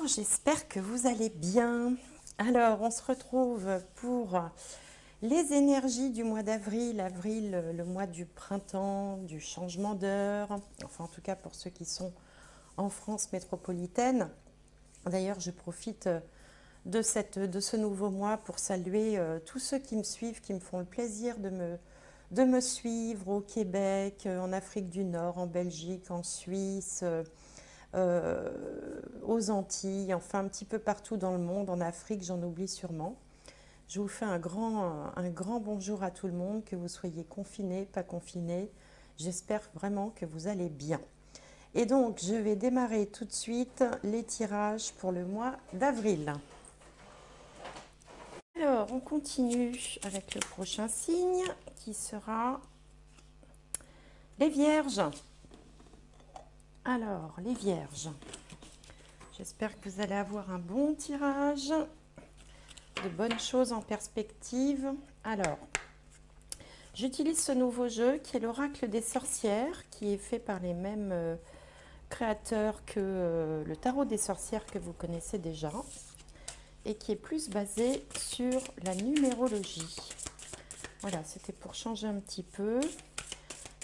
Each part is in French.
j'espère que vous allez bien. Alors, on se retrouve pour les énergies du mois d'avril. Avril, le mois du printemps, du changement d'heure. Enfin, en tout cas, pour ceux qui sont en France métropolitaine. D'ailleurs, je profite de ce nouveau mois pour saluer tous ceux qui me suivent, qui me font le plaisir de me suivre au Québec, en Afrique du Nord, en Belgique, en Suisse, aux Antilles, enfin un petit peu partout dans le monde, en Afrique, j'en oublie sûrement. Je vous fais un grand bonjour à tout le monde, que vous soyez confinés, pas confinés. J'espère vraiment que vous allez bien. Et donc, je vais démarrer tout de suite les tirages pour le mois d'avril. Alors, on continue avec le prochain signe qui sera les Vierges. Alors, les Vierges. J'espère que vous allez avoir un bon tirage, de bonnes choses en perspective. Alors, j'utilise ce nouveau jeu qui est l'Oracle des Sorcières, qui est fait par les mêmes créateurs que le Tarot des Sorcières que vous connaissez déjà, et qui est plus basé sur la numérologie. Voilà, c'était pour changer un petit peu.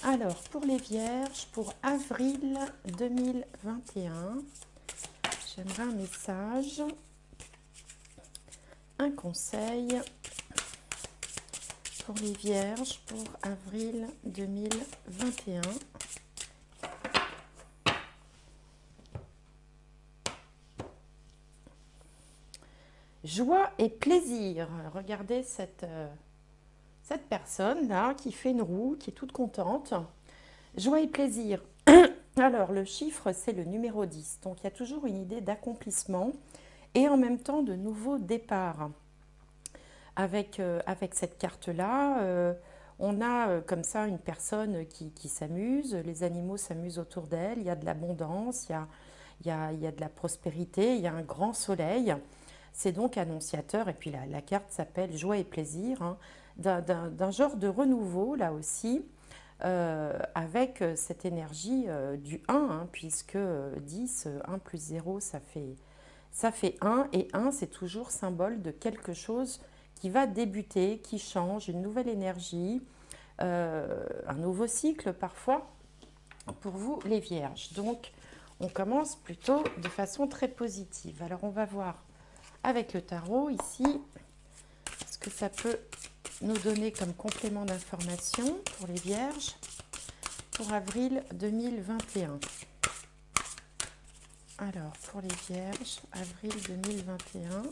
Alors, pour les Vierges, pour avril 2021, j'aimerais un message, un conseil pour les Vierges pour avril 2021. Joie et plaisir. Regardez cette personne-là qui fait une roue, qui est toute contente. Joie et plaisir. Alors, le chiffre, c'est le numéro 10. Donc, il y a toujours une idée d'accomplissement et en même temps de nouveau départ. Avec cette carte-là, on a comme ça une personne qui s'amuse, les animaux s'amusent autour d'elle, il y a de l'abondance, il y a de la prospérité, il y a un grand soleil. C'est donc annonciateur, et puis la carte s'appelle Joie et plaisir, hein, d'un genre de renouveau, là aussi, avec cette énergie du 1, hein, puisque 10, 1 plus 0, ça fait 1, et 1, c'est toujours symbole de quelque chose qui va débuter, qui change, une nouvelle énergie, un nouveau cycle parfois, pour vous les Vierges. Donc, on commence plutôt de façon très positive. Alors, on va voir avec le tarot ici ce que ça peut nous donner comme complément d'information pour les Vierges pour avril 2021. Alors, pour les Vierges, avril 2021,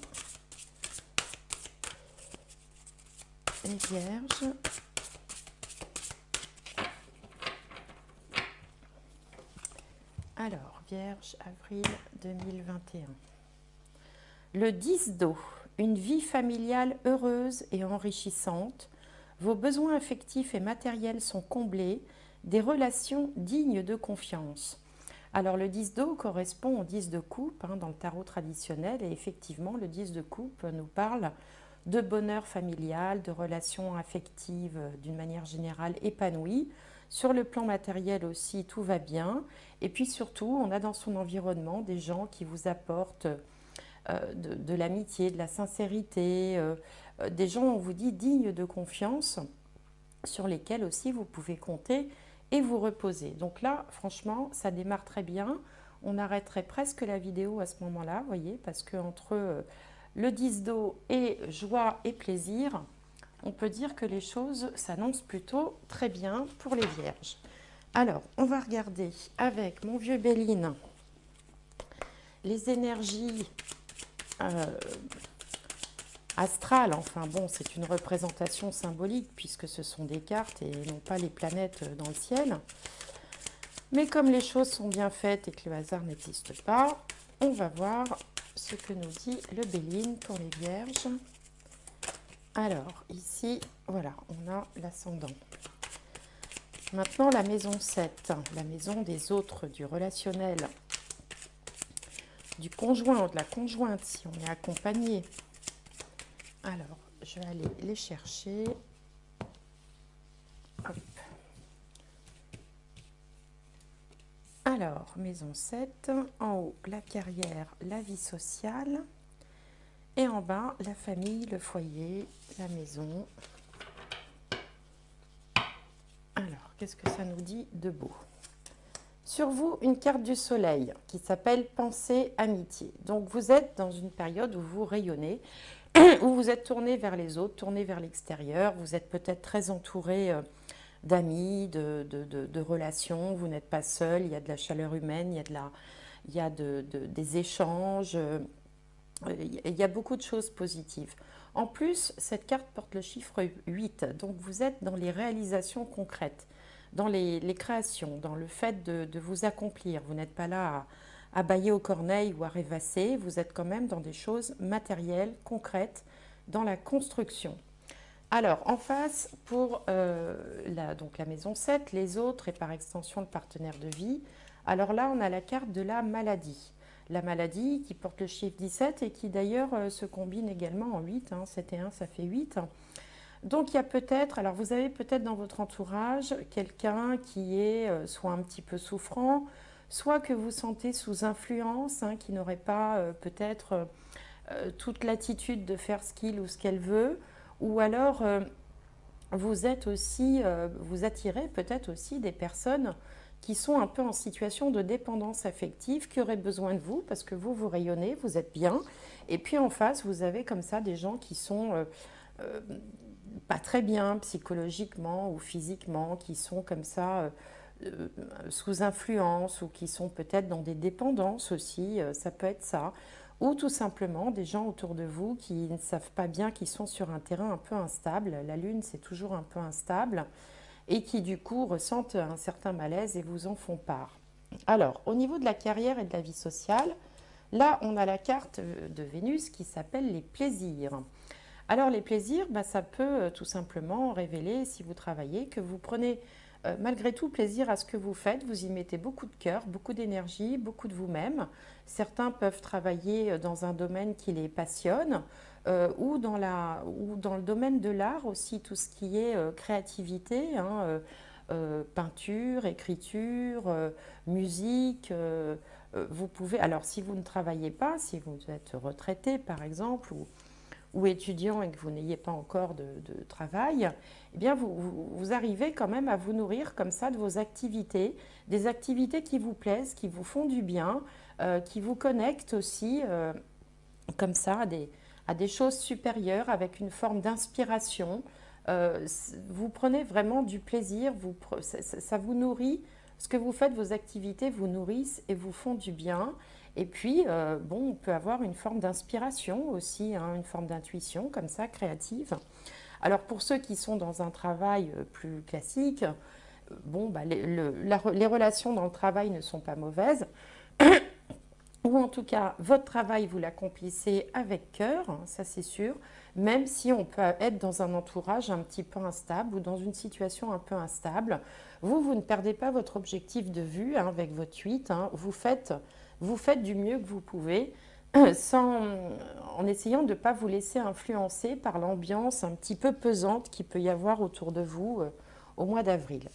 les Vierges. Alors, Vierge, avril 2021. Le 10 d'eau, une vie familiale heureuse et enrichissante. Vos besoins affectifs et matériels sont comblés, des relations dignes de confiance. Alors, le 10 d'eau correspond au 10 de coupe hein, dans le tarot traditionnel, et effectivement, le 10 de coupe nous parle de bonheur familial, de relations affectives d'une manière générale épanouies. Sur le plan matériel aussi, tout va bien. Et puis surtout, on a dans son environnement des gens qui vous apportent de l'amitié, de la sincérité, des gens, on vous dit, dignes de confiance, sur lesquels aussi vous pouvez compter et vous reposer. Donc là, franchement, ça démarre très bien. On arrêterait presque la vidéo à ce moment-là, vous voyez, parce qu'entre le 10 d'eau et joie et plaisir, on peut dire que les choses s'annoncent plutôt très bien pour les Vierges. Alors, on va regarder avec mon vieux Béline les énergies astrales. Enfin bon, c'est une représentation symbolique puisque ce sont des cartes et non pas les planètes dans le ciel. Mais comme les choses sont bien faites et que le hasard n'existe pas, on va voir ce que nous dit le Béline pour les Vierges. Alors, ici, voilà, on a l'ascendant. Maintenant, la maison 7, la maison des autres, du relationnel, du conjoint ou de la conjointe, si on est accompagné. Alors, je vais aller les chercher. Hop. Alors, Alors, maison 7, en haut, la carrière, la vie sociale. Et en bas, la famille, le foyer, la maison. Alors, qu'est-ce que ça nous dit de beau? Sur vous, une carte du soleil qui s'appelle Pensée, Amitié. Donc, vous êtes dans une période où vous rayonnez, où vous êtes tourné vers les autres, tourné vers l'extérieur. Vous êtes peut-être très entouré d'amis, de relations. Vous n'êtes pas seul, il y a de la chaleur humaine, il y a des échanges. Il y a beaucoup de choses positives. En plus, cette carte porte le chiffre 8, donc vous êtes dans les réalisations concrètes, dans les créations, dans le fait de vous accomplir. Vous n'êtes pas là à bâiller aux corneilles ou à rêvasser, vous êtes quand même dans des choses matérielles, concrètes, dans la construction. Alors, en face, pour donc la maison 7, les autres et par extension le partenaire de vie, alors là, on a la carte de la maladie. La maladie qui porte le chiffre 17 et qui d'ailleurs se combine également en 8. 7 et 1, ça fait 8. Donc, il y a peut-être, alors vous avez peut-être dans votre entourage quelqu'un qui est soit un petit peu souffrant, soit que vous sentez sous influence, qui n'aurait pas peut-être toute l'attitude de faire ce qu'il ou ce qu'elle veut, ou alors vous êtes aussi, vous attirez peut-être aussi des personnes qui sont un peu en situation de dépendance affective, qui auraient besoin de vous parce que vous rayonnez, vous êtes bien. Et puis en face, vous avez comme ça des gens qui sont euh, pas très bien psychologiquement ou physiquement, qui sont comme ça sous influence ou qui sont peut-être dans des dépendances aussi, ça peut être ça. Ou tout simplement des gens autour de vous qui ne savent pas bien, qui sont sur un terrain un peu instable. La Lune, c'est toujours un peu instable et qui du coup ressentent un certain malaise et vous en font part. Alors, au niveau de la carrière et de la vie sociale, là, on a la carte de Vénus qui s'appelle les plaisirs. Alors, les plaisirs, ça peut tout simplement révéler, si vous travaillez, que vous prenez malgré tout plaisir à ce que vous faites. Vous y mettez beaucoup de cœur, beaucoup d'énergie, beaucoup de vous-même. Certains peuvent travailler dans un domaine qui les passionne ou dans le domaine de l'art aussi, tout ce qui est créativité, peinture, écriture, musique. Vous pouvez, alors si vous ne travaillez pas, si vous êtes retraité par exemple, ou étudiant et que vous n'ayez pas encore de travail, eh bien vous arrivez quand même à vous nourrir comme ça de vos activités, des activités qui vous plaisent, qui vous font du bien, qui vous connectent aussi comme ça à des choses supérieures avec une forme d'inspiration. Vous prenez vraiment du plaisir, ça vous nourrit, ce que vous faites, vos activités vous nourrissent et vous font du bien. Et puis, bon, on peut avoir une forme d'inspiration aussi, une forme d'intuition comme ça, créative. Alors pour ceux qui sont dans un travail plus classique, bon, les relations dans le travail ne sont pas mauvaises. Ou en tout cas, votre travail, vous l'accomplissez avec cœur, ça c'est sûr, même si on peut être dans un entourage un petit peu instable ou dans une situation un peu instable. Vous ne perdez pas votre objectif de vue avec votre 8, vous faites du mieux que vous pouvez en essayant de ne pas vous laisser influencer par l'ambiance un petit peu pesante qu'il peut y avoir autour de vous au mois d'avril.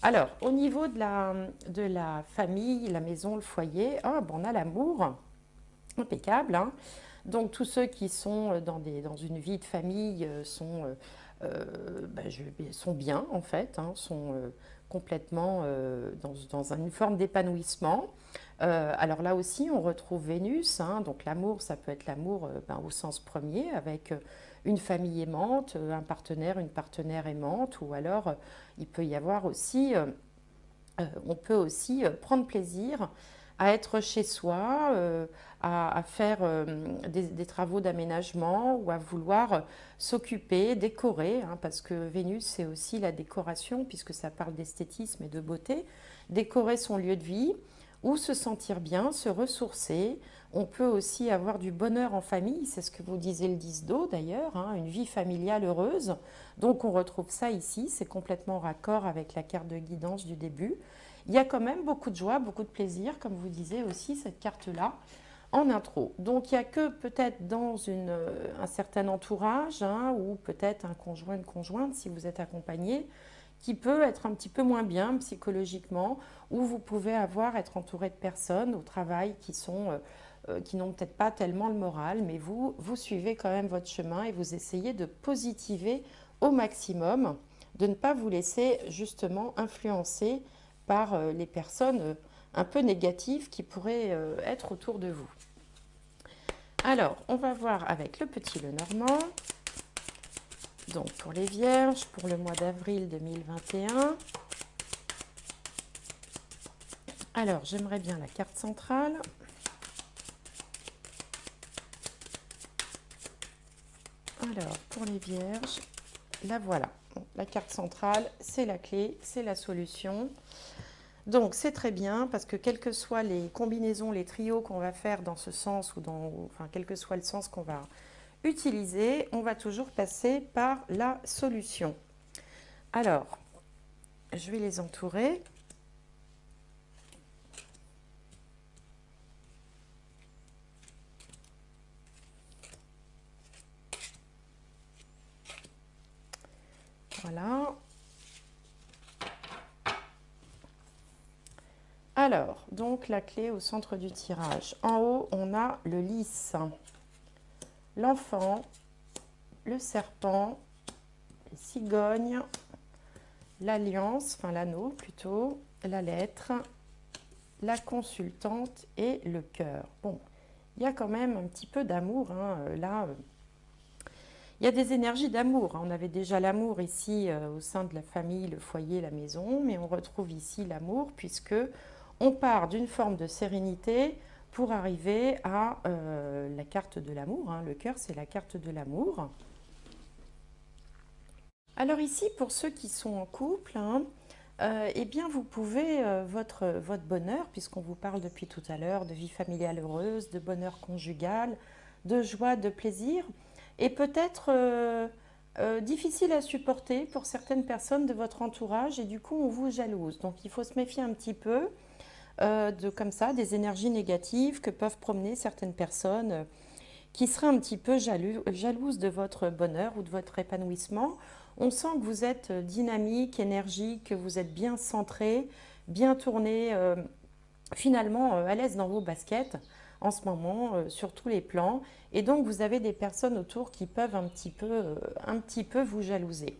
Alors, au niveau de la famille, la maison, le foyer, on a l'amour, impeccable. Donc, tous ceux qui sont dans une vie de famille sont bien, en fait, sont complètement dans une forme d'épanouissement. Alors là aussi, on retrouve Vénus. Donc l'amour, ça peut être l'amour au sens premier, avec une famille aimante, un partenaire, une partenaire aimante, ou alors il peut y avoir aussi, on peut aussi prendre plaisir à être chez soi, à faire des travaux d'aménagement ou à vouloir s'occuper, décorer, parce que Vénus, c'est aussi la décoration, puisque ça parle d'esthétisme et de beauté, décorer son lieu de vie ou se sentir bien, se ressourcer. On peut aussi avoir du bonheur en famille, c'est ce que vous disiez le 10 d'eau d'ailleurs, une vie familiale heureuse. Donc on retrouve ça ici, c'est complètement raccord avec la carte de guidance du début. Il y a quand même beaucoup de joie, beaucoup de plaisir, comme vous disiez aussi, cette carte-là, en intro. Donc il n'y a que peut-être dans un certain entourage, ou peut-être un conjoint, une conjointe, si vous êtes accompagné, qui peut être un petit peu moins bien psychologiquement, ou vous pouvez être entouré de personnes au travail qui n'ont peut-être pas tellement le moral, mais vous suivez quand même votre chemin et vous essayez de positiver au maximum, de ne pas vous laisser justement influencer par les personnes un peu négatives qui pourraient être autour de vous. Alors, on va voir avec le petit Lenormand. Donc, pour les Vierges, pour le mois d'avril 2021. Alors, j'aimerais bien la carte centrale. Alors, pour les Vierges, la voilà. Bon, la carte centrale, c'est la clé, c'est la solution. Donc, c'est très bien parce que quelles que soient les combinaisons, les trios qu'on va faire dans ce sens enfin, quel que soit le sens qu'on va utiliser, on va toujours passer par la solution. Alors, je vais les entourer. Voilà. Alors, donc la clé au centre du tirage. En haut, on a le lys, l'enfant, le serpent, les cigognes, l'alliance, enfin l'anneau plutôt, la lettre, la consultante et le cœur. Bon, il y a quand même un petit peu d'amour, hein, là. Il y a des énergies d'amour. On avait déjà l'amour ici au sein de la famille, le foyer, la maison, mais on retrouve ici l'amour puisque on part d'une forme de sérénité pour arriver à la carte de l'amour. Hein. Le cœur, c'est la carte de l'amour. Alors ici, pour ceux qui sont en couple, hein, eh bien vous pouvez, votre bonheur, puisqu'on vous parle depuis tout à l'heure de vie familiale heureuse, de bonheur conjugal, de joie, de plaisir, et peut-être difficile à supporter pour certaines personnes de votre entourage, et du coup on vous jalouse. Donc il faut se méfier un petit peu comme ça, des énergies négatives que peuvent promener certaines personnes qui seraient un petit peu jalouses de votre bonheur ou de votre épanouissement. On sent que vous êtes dynamique, énergique, que vous êtes bien centré, bien tourné, finalement à l'aise dans vos baskets en ce moment, sur tous les plans. Et donc vous avez des personnes autour qui peuvent un petit peu vous jalouser.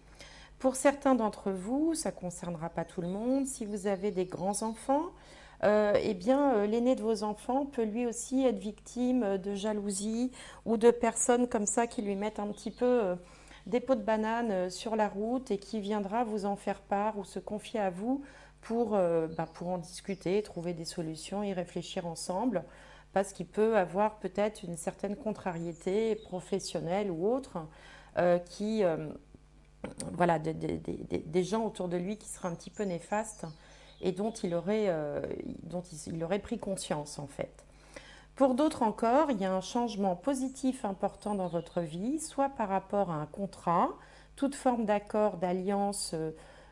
Pour certains d'entre vous, ça ne concernera pas tout le monde. Si vous avez des grands-enfants, eh bien, l'aîné de vos enfants peut lui aussi être victime de jalousie ou de personnes comme ça qui lui mettent un petit peu des pots de banane sur la route et qui viendra vous en faire part ou se confier à vous pour en discuter, trouver des solutions, y réfléchir ensemble, parce qu'il peut avoir peut-être une certaine contrariété professionnelle ou autre qui voilà, des gens autour de lui qui seraient un petit peu néfastes et dont il aurait pris conscience en fait. Pour d'autres encore, il y a un changement positif important dans votre vie, soit par rapport à un contrat, toute forme d'accord, d'alliance,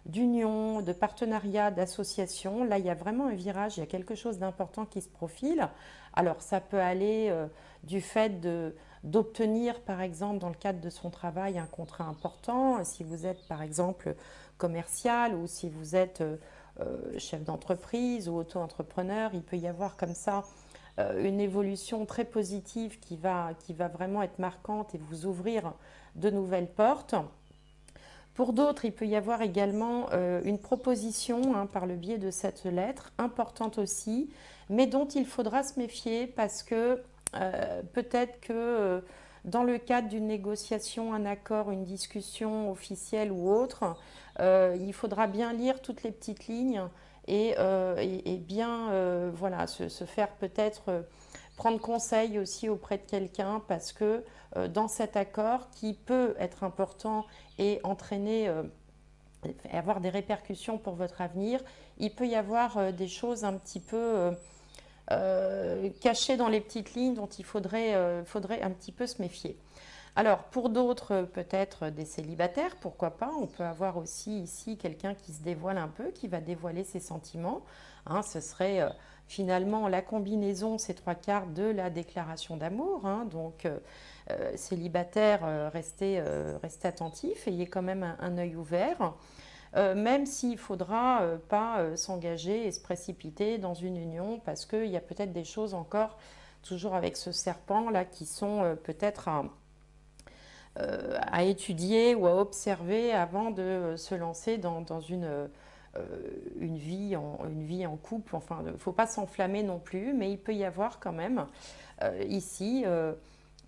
d'union, de partenariat, d'association. Là, il y a vraiment un virage, il y a quelque chose d'important qui se profile. Alors, ça peut aller du fait d'obtenir, par exemple, dans le cadre de son travail, un contrat important, si vous êtes, par exemple, commercial ou si vous êtes chef d'entreprise ou auto-entrepreneur, il peut y avoir comme ça une évolution très positive qui va vraiment être marquante et vous ouvrir de nouvelles portes. Pour d'autres, il peut y avoir également une proposition hein, par le biais de cette lettre, importante aussi, mais dont il faudra se méfier parce que peut-être que dans le cadre d'une négociation, un accord, une discussion officielle ou autre, il faudra bien lire toutes les petites lignes et bien voilà, se faire peut-être prendre conseil aussi auprès de quelqu'un parce que dans cet accord qui peut être important et entraîner avoir des répercussions pour votre avenir, il peut y avoir des choses un petit peu cachées dans les petites lignes dont il faudrait un petit peu se méfier. Alors, pour d'autres, peut-être des célibataires, pourquoi pas. On peut avoir aussi ici quelqu'un qui se dévoile un peu, qui va dévoiler ses sentiments. Hein, ce serait finalement la combinaison, ces trois cartes, de la déclaration d'amour. Hein, donc, célibataire, restez attentif, ayez quand même un œil ouvert. même s'il ne faudra pas s'engager et se précipiter dans une union, parce qu'il y a peut-être des choses encore, toujours avec ce serpent là, qui sont peut-être à étudier ou à observer avant de se lancer dans une vie en couple. Enfin, il ne faut pas s'enflammer non plus, mais il peut y avoir quand même ici,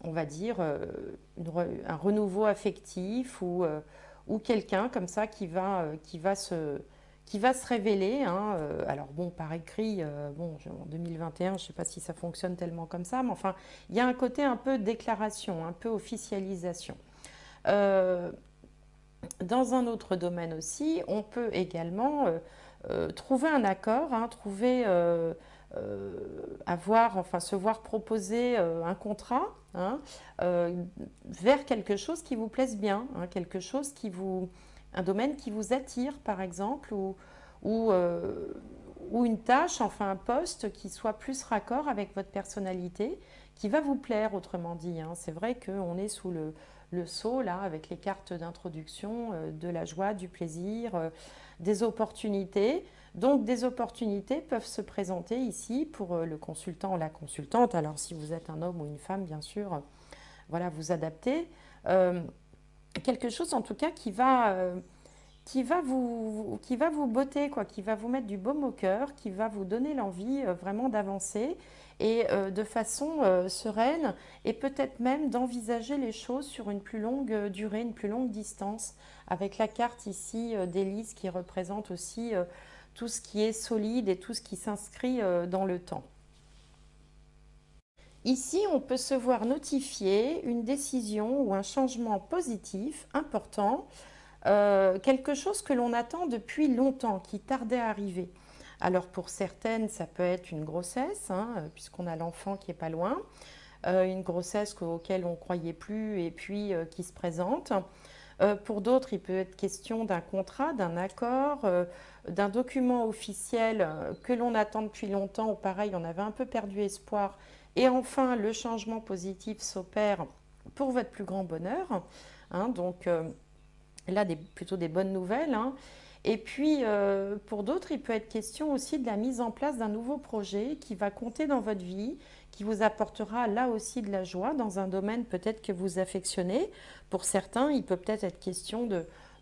on va dire, un renouveau affectif ou quelqu'un comme ça qui va se révéler. Hein, alors bon, par écrit, bon, en 2021, je ne sais pas si ça fonctionne tellement comme ça, mais enfin, il y a un côté un peu déclaration, un peu officialisation. Euh, Dans un autre domaine aussi, on peut également trouver un accord, hein, enfin, se voir proposer un contrat, hein, euh, vers quelque chose qui vous plaise bien, hein, un domaine qui vous attire par exemple, ou, euh, ou une tâche, enfin un poste qui soit plus raccord avec votre personnalité, qui va vous plaire autrement dit. Hein. C'est vrai qu'on est sous le sceau là avec les cartes d'introduction, de la joie, du plaisir, des opportunités. Donc des opportunités peuvent se présenter ici pour le consultant ou la consultante. Alors si vous êtes un homme ou une femme, bien sûr, voilà, vous adaptez. Euh, Quelque chose en tout cas qui va vous botter, quoi, qui va vous mettre du baume au cœur, qui va vous donner l'envie vraiment d'avancer et de façon sereine et peut-être même d'envisager les choses sur une plus longue durée, une plus longue distance, avec la carte ici d'Élise qui représente aussi tout ce qui est solide et tout ce qui s'inscrit dans le temps. Ici, on peut se voir notifier une décision ou un changement positif important, quelque chose que l'on attend depuis longtemps, qui tardait à arriver. Alors pour certaines, ça peut être une grossesse, hein, puisqu'on a l'enfant qui est pas loin, une grossesse auquel on ne croyait plus et puis qui se présente. Pour d'autres, il peut être question d'un contrat, d'un accord, d'un document officiel que l'on attend depuis longtemps, ou pareil, on avait un peu perdu espoir. Et enfin, le changement positif s'opère pour votre plus grand bonheur. Hein, donc là, plutôt des bonnes nouvelles. Hein. Et puis, pour d'autres, il peut être question aussi de la mise en place d'un nouveau projet qui va compter dans votre vie, qui vous apportera là aussi de la joie dans un domaine peut-être que vous affectionnez. Pour certains, il peut peut-être être question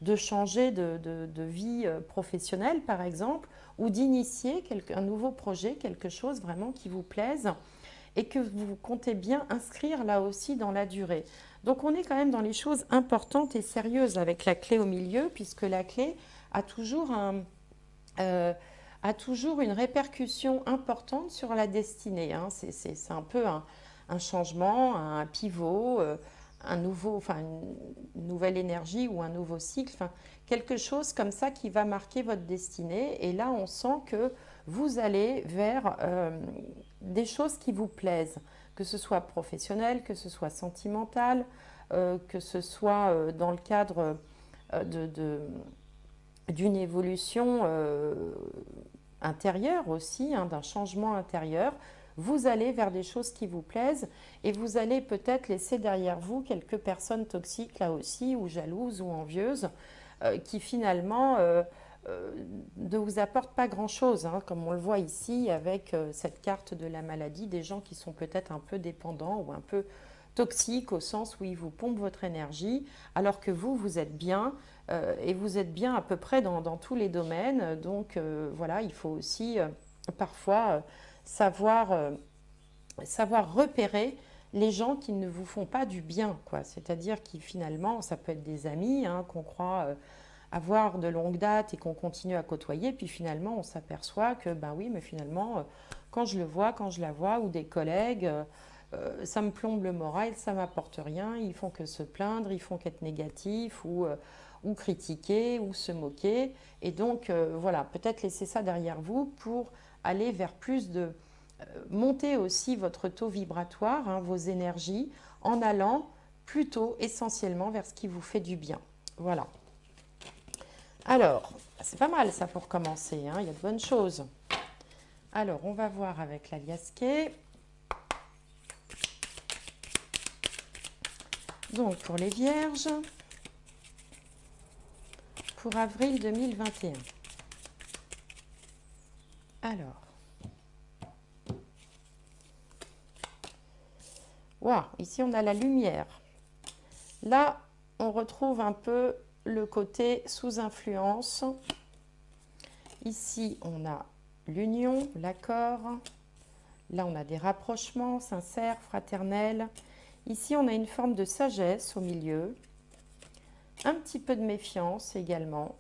de changer de vie professionnelle, par exemple, ou d'initier un nouveau projet, quelque chose vraiment qui vous plaise et que vous comptez bien inscrire là aussi dans la durée. Donc on est quand même dans les choses importantes et sérieuses avec la clé au milieu, puisque la clé a toujours, euh, a toujours une répercussion importante sur la destinée. Hein. C'est un peu un changement, un pivot, enfin, une nouvelle énergie ou un nouveau cycle, enfin, quelque chose comme ça qui va marquer votre destinée. Et là, on sent que vous allez vers des choses qui vous plaisent, que ce soit professionnel, que ce soit sentimental, que ce soit dans le cadre d'une évolution intérieure aussi, hein, d'un changement intérieur. Vous allez vers des choses qui vous plaisent et vous allez peut-être laisser derrière vous quelques personnes toxiques là aussi, ou jalouses ou envieuses, qui finalement ne vous apportent pas grand-chose, hein, comme on le voit ici avec cette carte de la maladie, des gens qui sont peut-être un peu dépendants ou un peu toxiques au sens où ils vous pompent votre énergie, alors que vous êtes bien et vous êtes bien à peu près dans tous les domaines. Donc voilà, il faut aussi parfois savoir repérer les gens qui ne vous font pas du bien, quoi. C'est-à-dire qui finalement, ça peut être des amis hein, qu'on croit avoir de longue date et qu'on continue à côtoyer, puis finalement on s'aperçoit que ben oui, mais finalement quand je le vois, quand je la vois, ou des collègues, ça me plombe le moral, ça m'apporte rien, ils font que se plaindre, ils font qu'être négatifs ou critiquer ou se moquer. Et donc voilà, peut-être laisser ça derrière vous pour aller vers plus de monter aussi votre taux vibratoire, hein, vos énergies, en allant plutôt essentiellement vers ce qui vous fait du bien. Voilà. Alors, c'est pas mal ça pour commencer, hein, il y a de bonnes choses. Alors, on va voir avec l'aliasqué. Donc, pour les vierges, pour avril 2021. Alors, waouh, ici on a la lumière. Là, on retrouve un peu le côté sous influence. Ici, on a l'union, l'accord. Là, on a des rapprochements sincères, fraternels. Ici, on a une forme de sagesse au milieu. Un petit peu de méfiance également.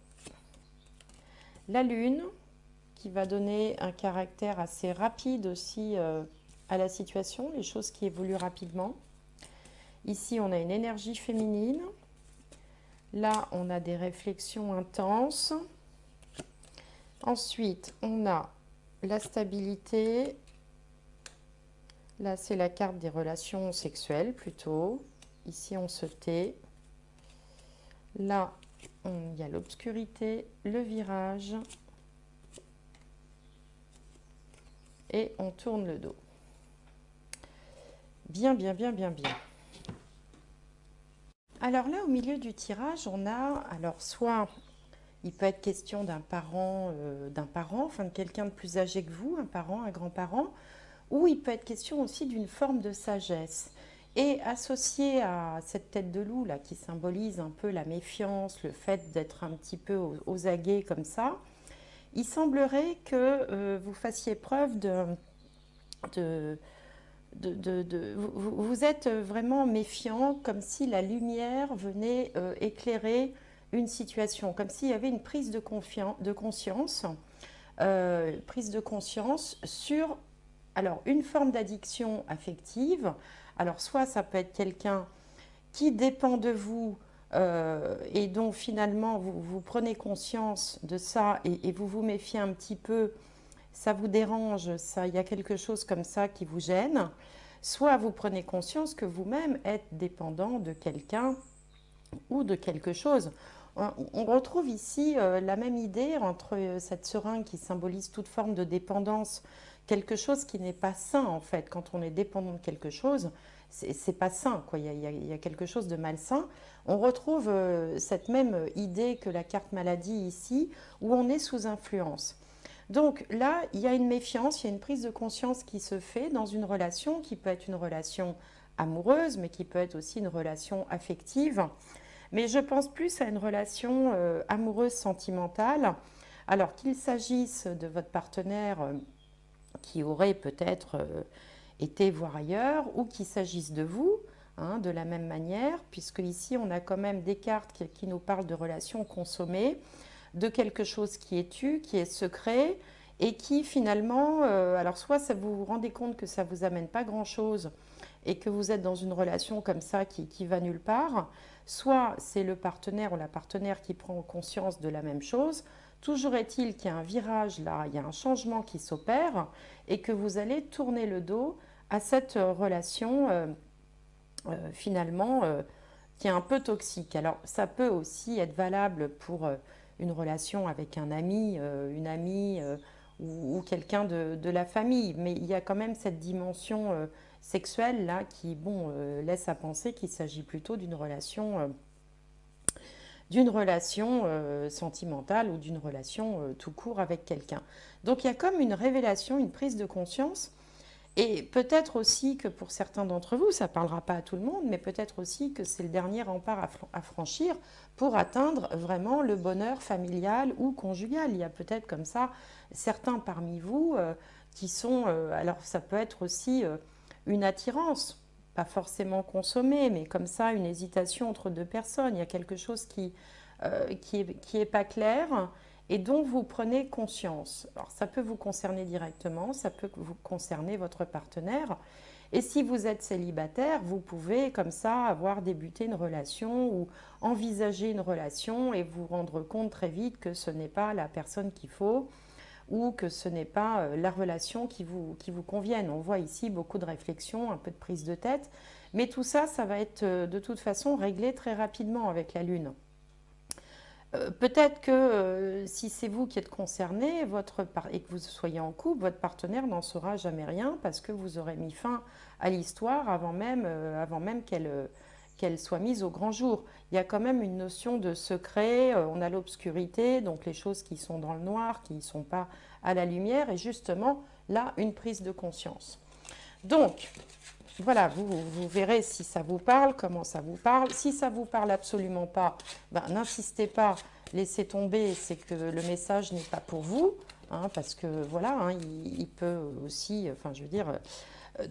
La lune, qui va donner un caractère assez rapide aussi à la situation, les choses qui évoluent rapidement. Ici, on a une énergie féminine. Là, on a des réflexions intenses. Ensuite, on a la stabilité. Là, c'est la carte des relations sexuelles plutôt. Ici, on se tait. Là, il y a l'obscurité, le virage. Et on tourne le dos. Bien, bien, bien, bien, bien. Alors là, au milieu du tirage, on a, alors soit il peut être question d'un parent, enfin de quelqu'un de plus âgé que vous, un parent, un grand-parent, ou il peut être question aussi d'une forme de sagesse. Et associé à cette tête de loup là, qui symbolise un peu la méfiance, le fait d'être un petit peu aux aguets comme ça, il semblerait que vous fassiez preuve de vous êtes vraiment méfiant, comme si la lumière venait éclairer une situation, comme s'il y avait une prise de conscience, prise de conscience sur alors une forme d'addiction affective. Alors soit ça peut être quelqu'un qui dépend de vous et dont finalement vous prenez conscience de ça et vous vous méfiez un petit peu, ça vous dérange, ça, il y a quelque chose comme ça qui vous gêne, soit vous prenez conscience que vous-même êtes dépendant de quelqu'un ou de quelque chose. On retrouve ici la même idée entre cette seringue qui symbolise toute forme de dépendance, quelque chose qui n'est pas sain en fait. Quand on est dépendant de quelque chose, c'est pas sain, quoi. Il y a quelque chose de malsain. On retrouve cette même idée que la carte maladie ici, où on est sous influence. Donc là, il y a une méfiance, il y a une prise de conscience qui se fait dans une relation qui peut être une relation amoureuse, mais qui peut être aussi une relation affective. Mais je pense plus à une relation amoureuse sentimentale. Alors qu'il s'agisse de votre partenaire qui aurait peut-être été voir ailleurs, ou qu'il s'agisse de vous, hein, de la même manière, puisque ici on a quand même des cartes qui nous parlent de relations consommées, de quelque chose qui est tu, qui est secret, et qui finalement, alors soit ça vous vous rendez compte que ça vous amène pas grand-chose, et que vous êtes dans une relation comme ça qui va nulle part, soit c'est le partenaire ou la partenaire qui prend conscience de la même chose. Toujours est-il qu'il y a un virage là, il y a un changement qui s'opère et que vous allez tourner le dos à cette relation finalement qui est un peu toxique. Alors ça peut aussi être valable pour une relation avec un ami, une amie ou quelqu'un de la famille, mais il y a quand même cette dimension sexuelle là qui bon, laisse à penser qu'il s'agit plutôt d'une relation sentimentale ou d'une relation tout court avec quelqu'un. Donc il y a comme une révélation, une prise de conscience. Et peut-être aussi que pour certains d'entre vous, ça ne parlera pas à tout le monde, mais peut-être aussi que c'est le dernier rempart à franchir pour atteindre vraiment le bonheur familial ou conjugal. Il y a peut-être comme ça certains parmi vous qui sont... alors ça peut être aussi une attirance, pas forcément consommée, mais comme ça une hésitation entre deux personnes. Il y a quelque chose qui est pas clair et dont vous prenez conscience. Alors ça peut vous concerner directement, ça peut vous concerner votre partenaire. Et si vous êtes célibataire, vous pouvez comme ça avoir débuté une relation ou envisager une relation et vous rendre compte très vite que ce n'est pas la personne qu'il faut ou que ce n'est pas la relation qui vous convienne. On voit ici beaucoup de réflexion, un peu de prise de tête, mais tout ça, ça va être de toute façon réglé très rapidement avec la Lune. Peut-être que si c'est vous qui êtes concerné et que vous soyez en couple, votre partenaire n'en saura jamais rien parce que vous aurez mis fin à l'histoire avant même qu'elle soit mise au grand jour. Il y a quand même une notion de secret, on a l'obscurité, donc les choses qui sont dans le noir, qui ne sont pas à la lumière, et justement, là, une prise de conscience. Donc, voilà, vous verrez si ça vous parle, comment ça vous parle. Si ça ne vous parle absolument pas, ben, n'insistez pas, laissez tomber, c'est que le message n'est pas pour vous, hein, parce que voilà, hein, il peut aussi, enfin je veux dire,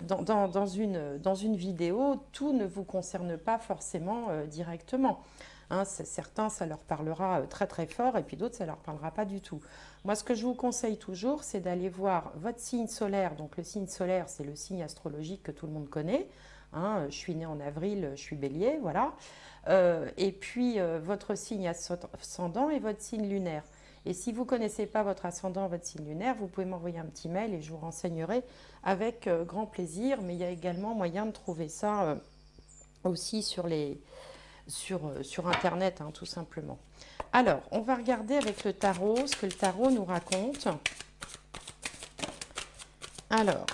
dans une vidéo, tout ne vous concerne pas forcément directement. Hein, certains, ça leur parlera très très fort et puis d'autres, ça ne leur parlera pas du tout. Moi, ce que je vous conseille toujours, c'est d'aller voir votre signe solaire. Donc le signe solaire, c'est le signe astrologique que tout le monde connaît. Hein, je suis née en avril, je suis bélier, voilà. Et puis votre signe ascendant et votre signe lunaire. Et si vous ne connaissez pas votre ascendant, votre signe lunaire, vous pouvez m'envoyer un petit mail et je vous renseignerai avec grand plaisir. Mais il y a également moyen de trouver ça aussi sur Internet, hein, tout simplement. Alors, on va regarder avec le tarot ce que le tarot nous raconte. Alors,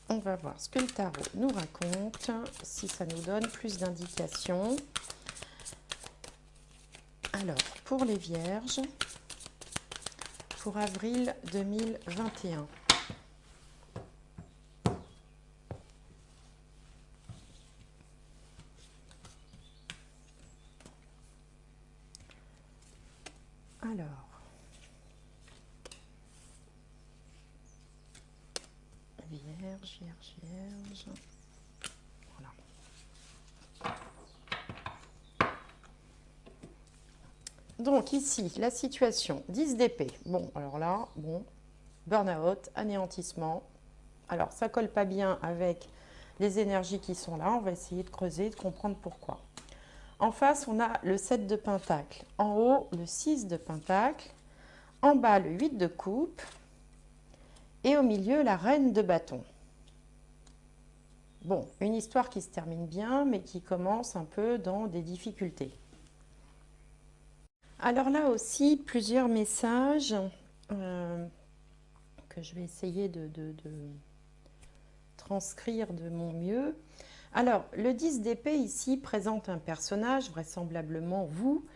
on va voir ce que le tarot nous raconte, si ça nous donne plus d'indications. Alors, pour les vierges, pour avril 2021. Alors, vierge, vierge, vierge. Voilà. Donc ici, la situation, 10 d'épée. Bon, alors là, bon, burn-out, anéantissement. Alors, ça colle pas bien avec les énergies qui sont là. On va essayer de creuser, de comprendre pourquoi. En face, on a le 7 de pentacle. En haut, le 6 de pentacle. En bas, le 8 de coupe. Et au milieu, la reine de bâton. Bon, une histoire qui se termine bien, mais qui commence un peu dans des difficultés. Alors là aussi, plusieurs messages que je vais essayer de transcrire de mon mieux. Alors, le 10 d'épée ici présente un personnage, vraisemblablement vous,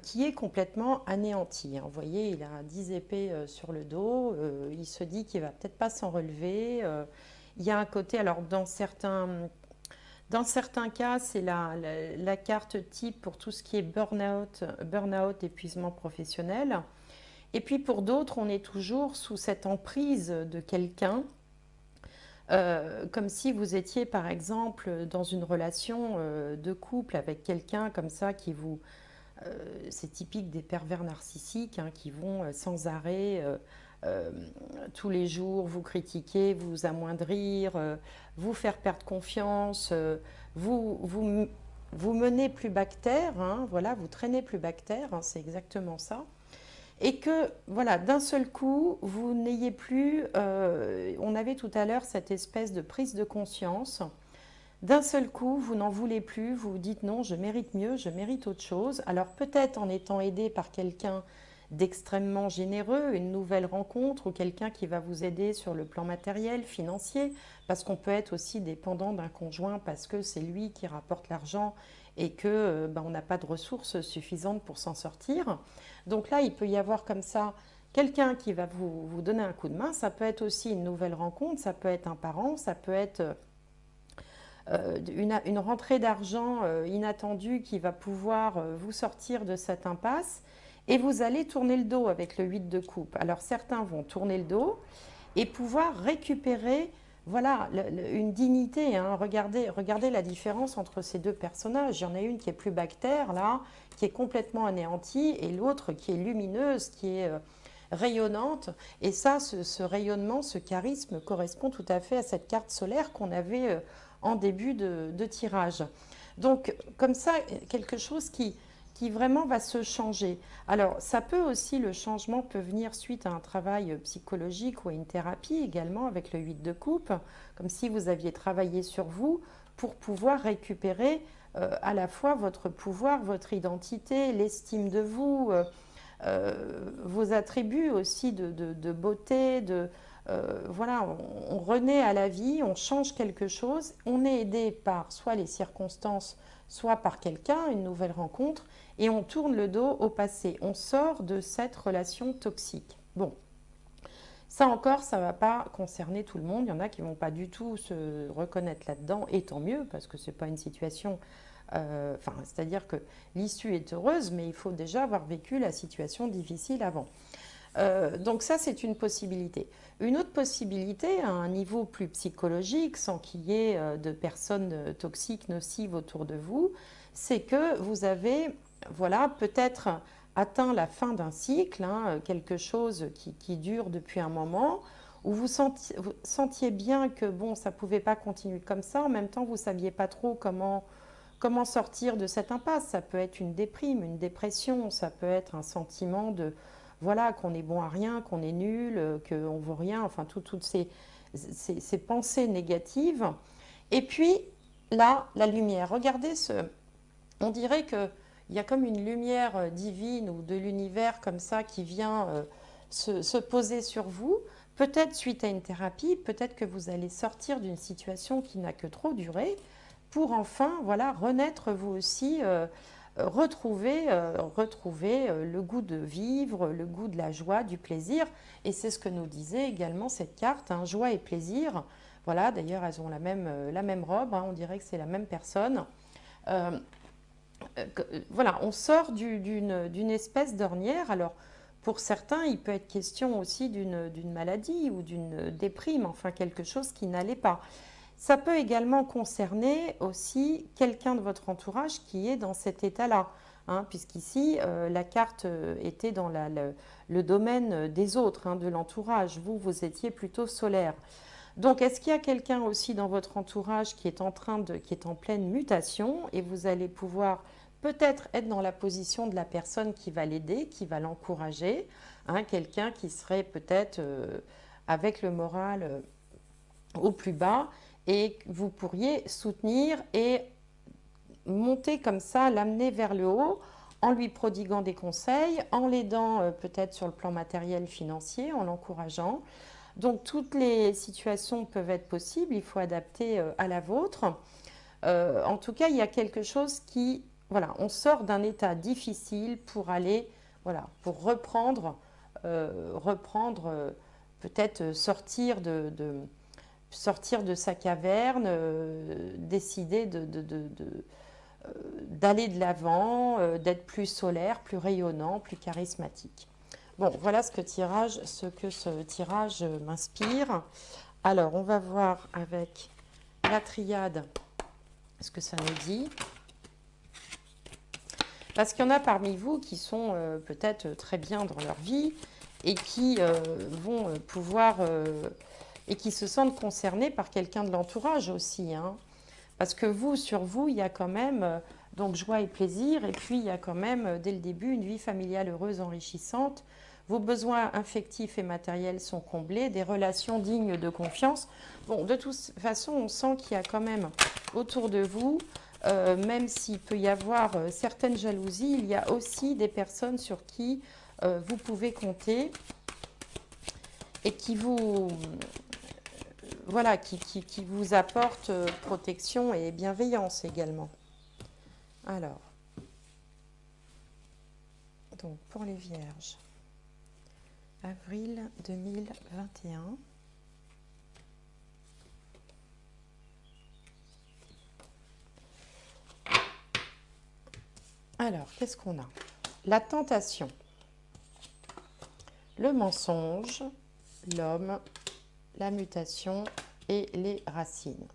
qui est complètement anéanti. Hein. Vous voyez, il a 10 épées sur le dos, il se dit qu'il ne va peut-être pas s'en relever. Il y a un côté, alors dans certains cas, c'est la carte type pour tout ce qui est burn-out, épuisement professionnel. Et puis pour d'autres, on est toujours sous cette emprise de quelqu'un, comme si vous étiez par exemple dans une relation de couple avec quelqu'un comme ça qui vous... c'est typique des pervers narcissiques hein, qui vont sans arrêt tous les jours vous critiquer, vous amoindrir, vous faire perdre confiance, vous menez plus bactère, hein, voilà, vous traînez plus bactère, hein, c'est exactement ça. Et que, voilà, d'un seul coup, vous n'ayez plus, on avait tout à l'heure cette espèce de prise de conscience, d'un seul coup, vous n'en voulez plus, vous vous dites non, je mérite mieux, je mérite autre chose. Alors peut-être en étant aidé par quelqu'un d'extrêmement généreux, une nouvelle rencontre ou quelqu'un qui va vous aider sur le plan matériel, financier, parce qu'on peut être aussi dépendant d'un conjoint parce que c'est lui qui rapporte l'argent et que ben, on n'a pas de ressources suffisantes pour s'en sortir. Donc là, il peut y avoir comme ça quelqu'un qui va vous donner un coup de main. Ça peut être aussi une nouvelle rencontre, ça peut être un parent, ça peut être une rentrée d'argent inattendue qui va pouvoir vous sortir de cette impasse et vous allez tourner le dos avec le 8 de coupe. Alors certains vont tourner le dos et pouvoir récupérer voilà, une dignité. Hein. Regardez la différence entre ces deux personnages. Il y en a une qui est plus bactère, là, qui est complètement anéantie, et l'autre qui est lumineuse, qui est rayonnante. Et ça, ce rayonnement, ce charisme correspond tout à fait à cette carte solaire qu'on avait en début de tirage. Donc, comme ça, quelque chose qui vraiment va se changer. Alors, ça peut aussi, le changement peut venir suite à un travail psychologique ou à une thérapie également avec le 8 de coupe, comme si vous aviez travaillé sur vous pour pouvoir récupérer à la fois votre pouvoir, votre identité, l'estime de vous, vos attributs aussi de beauté, voilà, on renaît à la vie, on change quelque chose, on est aidé par soit les circonstances, soit par quelqu'un, une nouvelle rencontre, et on tourne le dos au passé. On sort de cette relation toxique. Bon, ça encore, ça ne va pas concerner tout le monde. Il y en a qui ne vont pas du tout se reconnaître là-dedans, et tant mieux, parce que ce n'est pas une situation... Enfin, c'est-à-dire que l'issue est heureuse, mais il faut déjà avoir vécu la situation difficile avant. Donc ça, c'est une possibilité. Une autre possibilité, à un niveau plus psychologique, sans qu'il y ait de personnes toxiques, nocives autour de vous, c'est que vous avez, voilà, peut-être atteint la fin d'un cycle, hein, quelque chose qui dure depuis un moment, où vous sentiez bien que bon, ça ne pouvait pas continuer comme ça. En même temps, vous ne saviez pas trop comment sortir de cette impasse. Ça peut être une déprime, une dépression, ça peut être un sentiment de voilà qu'on est bon à rien, qu'on est nul, qu'on vaut rien, enfin toutes ces pensées négatives. Et puis là, la lumière. Regardez on dirait qu'il y a comme une lumière divine ou de l'univers comme ça qui vient se poser sur vous. Peut-être suite à une thérapie, peut-être que vous allez sortir d'une situation qui n'a que trop duré pour enfin voilà, renaître vous aussi, retrouver le goût de vivre, le goût de la joie, du plaisir. Et c'est ce que nous disait également cette carte, hein, joie et plaisir. Voilà, d'ailleurs, elles ont la même robe, hein, on dirait que c'est la même personne. Euh, voilà, on sort d'une espèce d'ornière. Alors, pour certains, il peut être question aussi d'une maladie ou d'une déprime, enfin quelque chose qui n'allait pas. Ça peut également concerner aussi quelqu'un de votre entourage qui est dans cet état-là, hein, puisqu'ici, la carte était dans le domaine des autres, hein, de l'entourage. Vous étiez plutôt solaire. Donc, est-ce qu'il y a quelqu'un aussi dans votre entourage qui est qui est en pleine mutation et vous allez pouvoir peut-être être dans la position de la personne qui va l'aider, qui va l'encourager, hein, quelqu'un qui serait peut-être avec le moral au plus bas et vous pourriez soutenir et monter comme ça, l'amener vers le haut en lui prodiguant des conseils, en l'aidant peut-être sur le plan matériel, financier, en l'encourageant. Donc toutes les situations peuvent être possibles, il faut adapter à la vôtre. En tout cas, il y a quelque chose qui, voilà, on sort d'un état difficile pour aller, voilà, pour reprendre peut-être sortir de sa caverne, décider d'aller de l'avant, d'être plus solaire, plus rayonnant, plus charismatique. Bon, voilà ce que ce tirage m'inspire. Alors, on va voir avec la triade ce que ça nous dit. Parce qu'il y en a parmi vous qui sont peut-être très bien dans leur vie et qui vont pouvoir et qui se sentent concernés par quelqu'un de l'entourage aussi, hein. Parce que vous, sur vous, il y a quand même donc joie et plaisir, et puis il y a quand même dès le début une vie familiale heureuse, enrichissante. Vos besoins affectifs et matériels sont comblés, des relations dignes de confiance. Bon, de toute façon, on sent qu'il y a quand même autour de vous, même s'il peut y avoir certaines jalousies, il y a aussi des personnes sur qui vous pouvez compter et qui vous, voilà, qui vous apportent protection et bienveillance également. Alors, donc pour les Vierges, avril 2021. Alors, qu'est-ce qu'on a? La tentation, le mensonge, l'homme, la mutation et les racines.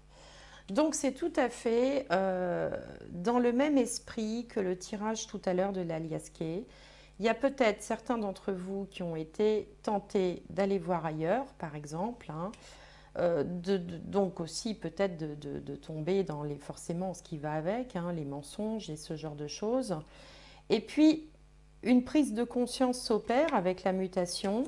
Donc c'est tout à fait dans le même esprit que le tirage tout à l'heure de l'Aliasqué. Il y a peut-être certains d'entre vous qui ont été tentés d'aller voir ailleurs, par exemple, hein, donc aussi peut-être de tomber dans forcément ce qui va avec, hein, les mensonges et ce genre de choses. Et puis, une prise de conscience s'opère avec la mutation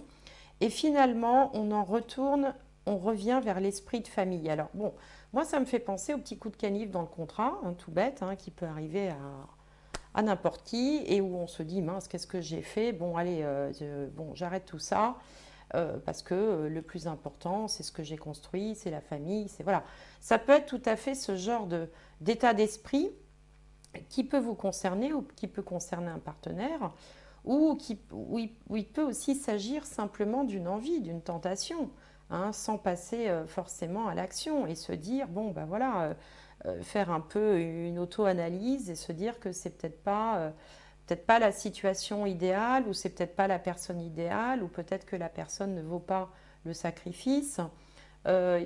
et finalement, on revient vers l'esprit de famille. Alors bon, moi ça me fait penser au petit coup de canif dans le contrat, hein, tout bête, hein, qui peut arriver à n'importe qui et où on se dit mince, qu'est-ce que j'ai fait? Bon, allez, bon, j'arrête tout ça. parce que le plus important, c'est ce que j'ai construit, c'est la famille, c'est voilà. Ça peut être tout à fait ce genre d'état d'esprit qui peut vous concerner ou qui peut concerner un partenaire, où il peut aussi s'agir simplement d'une envie, d'une tentation, hein, sans passer forcément à l'action et se dire, bon, ben voilà, faire un peu une auto-analyse et se dire que c'est peut-être pas la situation idéale ou c'est peut-être pas la personne idéale ou peut-être que la personne ne vaut pas le sacrifice. Euh,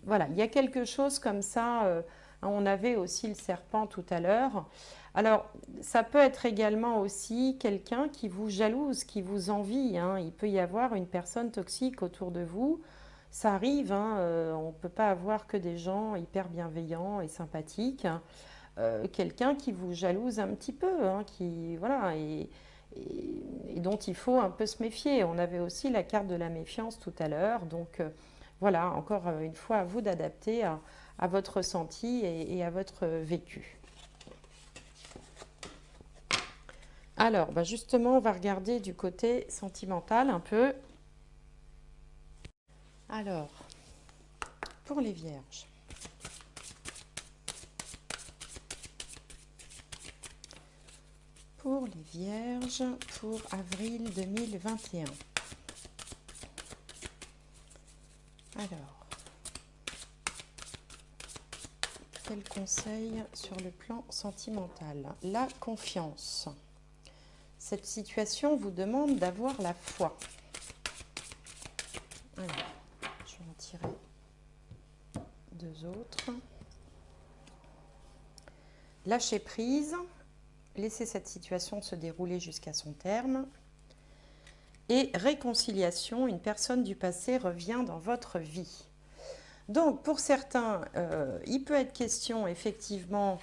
voilà, il y a quelque chose comme ça. On avait aussi le serpent tout à l'heure. Alors, ça peut être également aussi quelqu'un qui vous jalouse, qui vous envie, hein. Il peut y avoir une personne toxique autour de vous. Ça arrive, hein, on ne peut pas avoir que des gens hyper bienveillants et sympathiques, hein. Quelqu'un qui vous jalouse un petit peu, hein, qui, voilà, et dont il faut un peu se méfier. On avait aussi la carte de la méfiance tout à l'heure, donc voilà, encore une fois, à vous d'adapter à votre ressenti et à votre vécu. Alors, bah justement, on va regarder du côté sentimental un peu. Alors, pour les vierges. Pour les vierges, pour avril 2021. Alors, quel conseil sur le plan sentimental? La confiance. Cette situation vous demande d'avoir la foi. Alors, je vais en tirer deux autres. Lâcher prise, laisser cette situation se dérouler jusqu'à son terme. Et réconciliation, une personne du passé revient dans votre vie. Donc, pour certains, il peut être question effectivement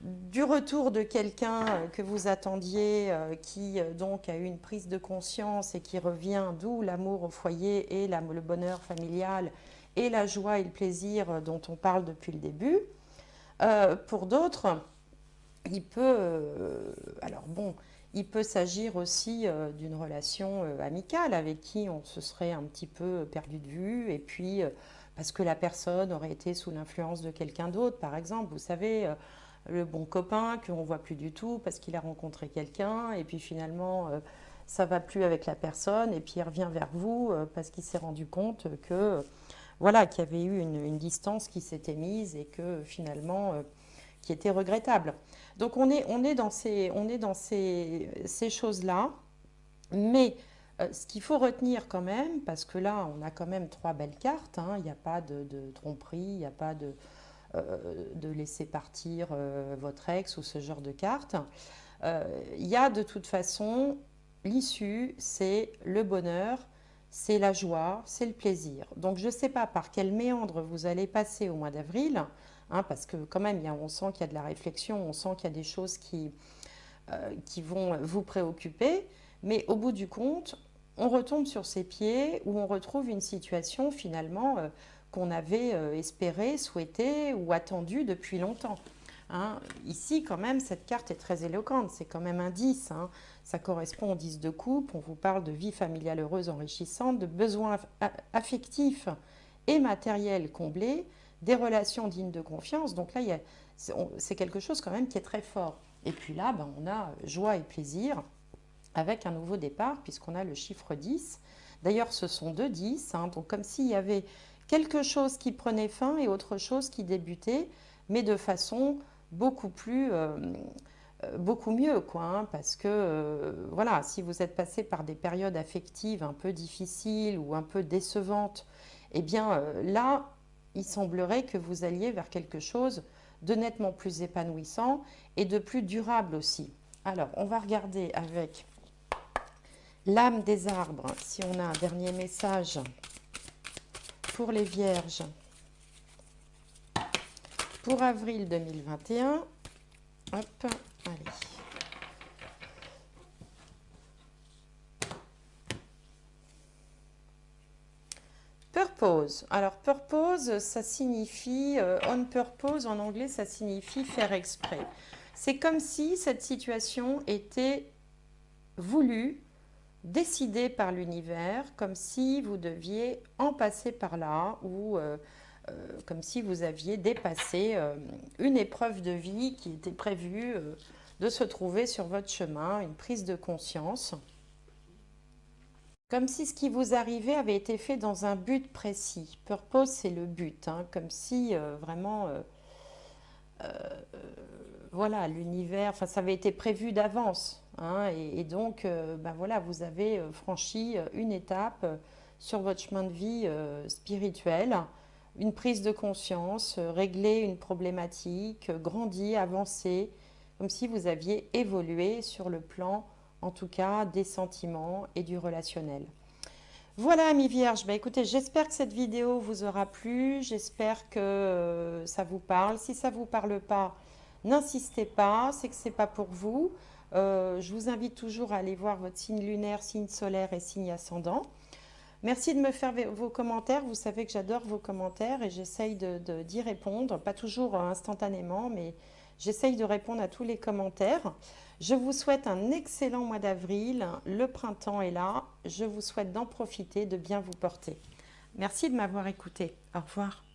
du retour de quelqu'un que vous attendiez, qui donc a eu une prise de conscience et qui revient, d'où l'amour au foyer et le bonheur familial et la joie et le plaisir dont on parle depuis le début. Pour d'autres, il peut, alors bon, il peut s'agir aussi d'une relation amicale avec qui on se serait un petit peu perdu de vue et puis parce que la personne aurait été sous l'influence de quelqu'un d'autre, par exemple, vous savez, le bon copain qu'on ne voit plus du tout parce qu'il a rencontré quelqu'un et puis finalement ça va plus avec la personne et puis il revient vers vous parce qu'il s'est rendu compte que voilà, qu'il y avait eu une distance qui s'était mise et que finalement qui était regrettable. Donc on est dans ces choses-là, mais ce qu'il faut retenir quand même, parce que là on a quand même trois belles cartes, hein, il n'y a pas de tromperie, il n'y a pas de laisser partir votre ex ou ce genre de cartes. Il y a de toute façon l'issue, c'est le bonheur, c'est la joie, c'est le plaisir. Donc je ne sais pas par quel méandre vous allez passer au mois d'avril, hein, parce que quand même on sent qu'il y a de la réflexion, on sent qu'il y a des choses qui vont vous préoccuper, mais au bout du compte, on retombe sur ses pieds où on retrouve une situation finalement qu'on avait espérée, souhaitée ou attendue depuis longtemps. Hein. Ici, quand même, cette carte est très éloquente, c'est quand même un 10. Hein. Ça correspond au 10 de coupe, on vous parle de vie familiale heureuse, enrichissante, de besoins affectifs et matériels comblés, des relations dignes de confiance. Donc là, c'est quelque chose quand même qui est très fort. Et puis là, ben, on a joie et plaisir avec un nouveau départ, puisqu'on a le chiffre 10. D'ailleurs, ce sont deux 10, hein, donc comme s'il y avait quelque chose qui prenait fin et autre chose qui débutait, mais de façon beaucoup plus, beaucoup mieux, quoi, hein, parce que voilà, si vous êtes passé par des périodes affectives un peu difficiles ou un peu décevantes, eh bien là, il semblerait que vous alliez vers quelque chose de nettement plus épanouissant et de plus durable aussi. Alors, on va regarder avec l'âme des arbres, si on a un dernier message pour les vierges pour avril 2021. Hop, allez. Purpose. Alors, purpose, ça signifie, on purpose en anglais, ça signifie faire exprès. C'est comme si cette situation était voulue, décidé par l'univers, comme si vous deviez en passer par là ou comme si vous aviez dépassé une épreuve de vie qui était prévue de se trouver sur votre chemin, une prise de conscience. Comme si ce qui vous arrivait avait été fait dans un but précis. Purpose, c'est le but, hein, comme si vraiment, voilà, l'univers, enfin, ça avait été prévu d'avance, hein, et donc, ben voilà, vous avez franchi une étape sur votre chemin de vie spirituel, une prise de conscience, régler une problématique, grandi, avancé, comme si vous aviez évolué sur le plan, en tout cas, des sentiments et du relationnel. Voilà, amis vierges, bah, écoutez, j'espère que cette vidéo vous aura plu, j'espère que ça vous parle. Si ça ne vous parle pas, n'insistez pas, c'est que ce n'est pas pour vous. Je vous invite toujours à aller voir votre signe lunaire, signe solaire et signe ascendant. Merci de me faire vos commentaires, vous savez que j'adore vos commentaires et j'essaye d'y répondre, pas toujours instantanément, mais j'essaye de répondre à tous les commentaires. Je vous souhaite un excellent mois d'avril, le printemps est là, je vous souhaite d'en profiter, de bien vous porter. Merci de m'avoir écouté, au revoir.